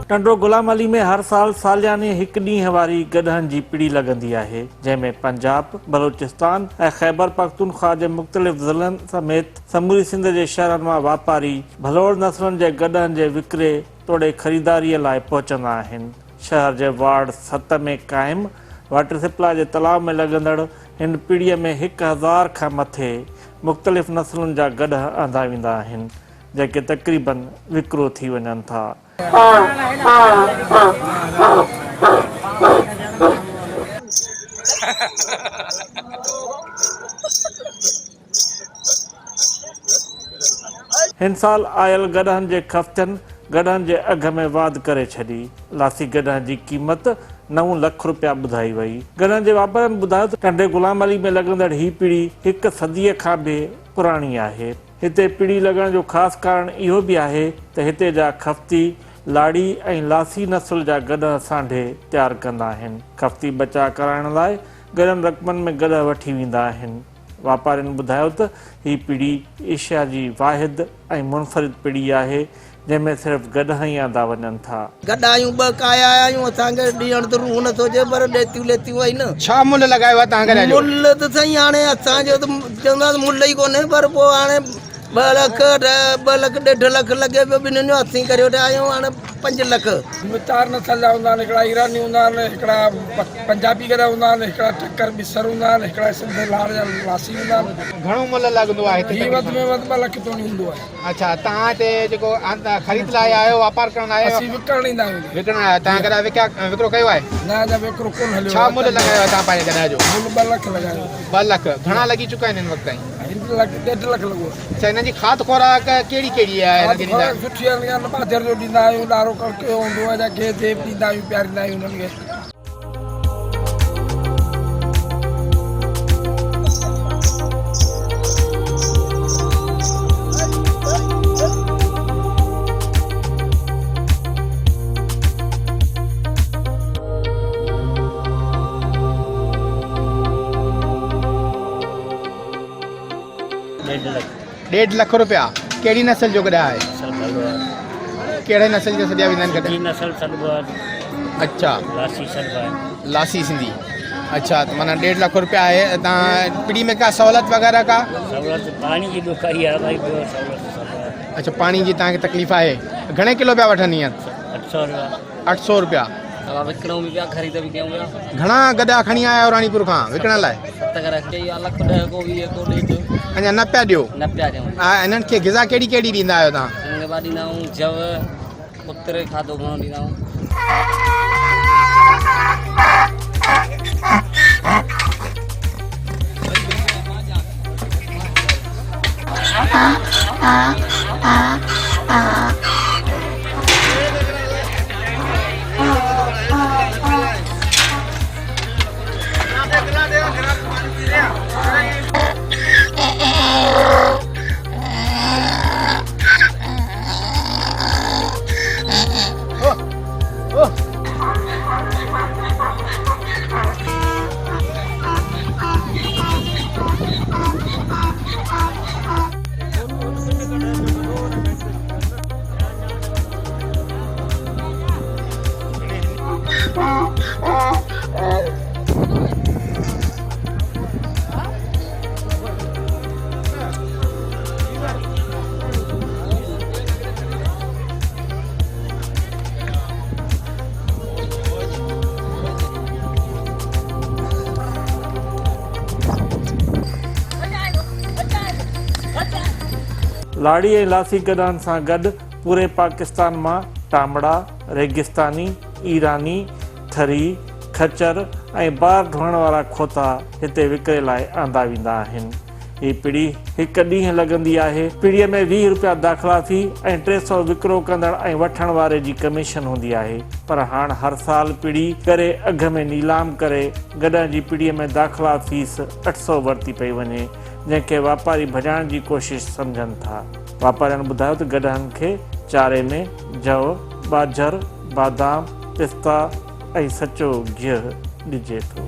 टंडो गुलाम अली में हर साल सालियाने एक ॾींहं वारी गॾहनि जी पिड़ी लॻंदी आहे, जंहिंमें पंजाब, बलोचिस्तान ऐं ख़ैबर पख्तूनख्वा जे मुख़्तलिफ़ ज़िलनि समेत समूरी सिंध जे शहरनि मां वापारी भलोड़ नसलनि जे गॾहनि जे विकिरे तोड़े ख़रीदारीअ लाइ पहुचंदा आहिनि। शहर जे वार्ड 7 में क़ाइमु वाटर सप्लाई जे तलाउ में लॻंदड़ हिन पिड़ीअ में 1000 खां मथे मुख़्तलिफ़ नसलुनि जा गॾह आंदा वेंदा आहिनि, जेके तक़रीबन विकिरो थी वञनि था। हिन साल आयल गॾहनि जे ख़फ़्तनि गॾहनि जे अघ में वाध करे छॾी। लासी गॾहनि जी क़ीमत 9 लख रुपया ॿुधाई वई। गॾहनि जे वापारनि ॿुधायो त टंडे गुलाम अली में लॻंदड़ ही पिड़ी 1 सदीअ खां बि पुराणी आहे। हिते पिड़ी लॻण जो ख़ासि कारण इहो बि आहे त हिते जा खफ़्ती लाड़ी ऐं लासी नस्ल जा गॾह सांढे तयारु कंदा आहिनि। खफ़्ती बचा कराइण लाइ गॾनि रक़मनि में गॾह वठी वेंदा आहिनि। वापारियुनि ॿुधायो त ही पिड़ी एशिया जी वाहिद ऐं मुनफ़रिद पिड़ी आहे, जंहिंमें सिर्फ़ु गॾह ई आंदा वञनि था। गॾ आहियूं 2 काया आहियूं, असांखे ॾियण त रूह नथो अचे, पर ॾेतियूं आहिनि। छा मुल्ह लॻायो आहे तव्हां गॾ जो? मुल्ह त साईं हाणे असांजो त चवंदासीं मुल्ह ई कोन्हे, पर पोइ हाणे 2 लख 2.5 लख लॻे पियो। ॿिन्हिनि जो हथी करे वठा आहियूं, हाणे 5 लख। 4 नसल जा हूंदा आहिनि, हिकिड़ा ईरानी हूंदा आहिनि, हिकिड़ा पंजाबी गॾ हूंदा आहिनि, हिकिड़ा टकर बिसर हूंदा आहिनि, हिकिड़ा सिंध लाड़ जा लासी हूंदा आहिनि। घणो मुल्ह लॻंदो आहे हिते? वधि में वधि 2 लख ताईं हूंदो आहे। अच्छा, तव्हां हिते जेको ख़रीद लाइ आयो, वापार करण आयो? असीं विकिरण ईंदा आहियूं। विकिरण आया तव्हां? गॾ विकिरो कयो आहे? न, अञा विकिरो कोन हलियो। छा मुल्ह लॻायो आहे तव्हां पंहिंजे गॾ जो? मुल्ह 2 लख लॻायो। 2 लख घणा लॻी चुका आहिनि हिन वक़्त ताईं? 1.5 लख लॻो। अच्छा, हिननि जी खाद खुराक कहिड़ी आहे? सुठी आहे, बाजर जो ॾींदा आहियूं, ॾारो कड़के हूंदो आहे, जंहिंखे देव ॾींदा आहियूं, प्यारींदा आहियूं हुननि खे। डेढ़ लख रुपया। कहिड़ी नस्ल जो गॾा आहे? कहिड़े नस्ल जो सॼा वेंदा आहिनि गॾ? नस्ल सलवार। अच्छा, लासी सलवार। लासी सिंधी। अच्छा, तो माना 1.5 लख रुपया आहे। तव्हां पिड़ी में का सहूलियत वग़ैरह का? सहूलियत पानी जी ॾुखई आहे भाई, ॿियो सहूलियत। अच्छा, पानी जी तव्हांखे तकलीफ़ आहे। घणे किलो पिया वठनि ईअं? 800 रुपया। 800 रुपया। विकिणूं बि पिया, ख़रीद बि कयूं पिया। घणा गॾा खणी आया आहियो रानीपुर खां विकिणण लाइ? 7 लख 10 को 20 को 1.5। अञा न पिया ॾियो? न पिया ॾियूं। हिननि खे ग़िज़ा कहिड़ी कहिड़ी ॾींदा आहियो तव्हां? हिननि खे ॾींदा आहियूं जव, पुत्र खाधो घणो ॾींदा आहियूं। लाड़ी ऐं लासी गॾहनि सां गॾु पूरे पाकिस्तान मां टामड़ा, रेगिस्तानी, ईरानी, थरी, खचर ऐं बार ढोइण वारा खोता हिते विकिरे लाइ आंदा वेंदा आहिनि। ही पीढ़ी हिकु ॾींहुं लॻंदी आहे। पीढ़ीअ में 20 रुपया दाख़िला फी ऐं 300 विकिरो कंदड़ ऐं वठण वारे जी कमीशन हूंदी आहे। पर हाणे हर साल पीढ़ी करे अघ में नीलाम करे गॾहनि जी पीढ़ीअ में दाख़िला फीस 800 वरिती पई वञे, जंहिंखे वापारी भॼाइण जी कोशिशि सम्झनि था। वापारियुनि ॿुधायो त गॾहनि खे चारे में जव, बाजर, बादाम, पिस्ता ऐं सचो गिहु ॾिजे थो।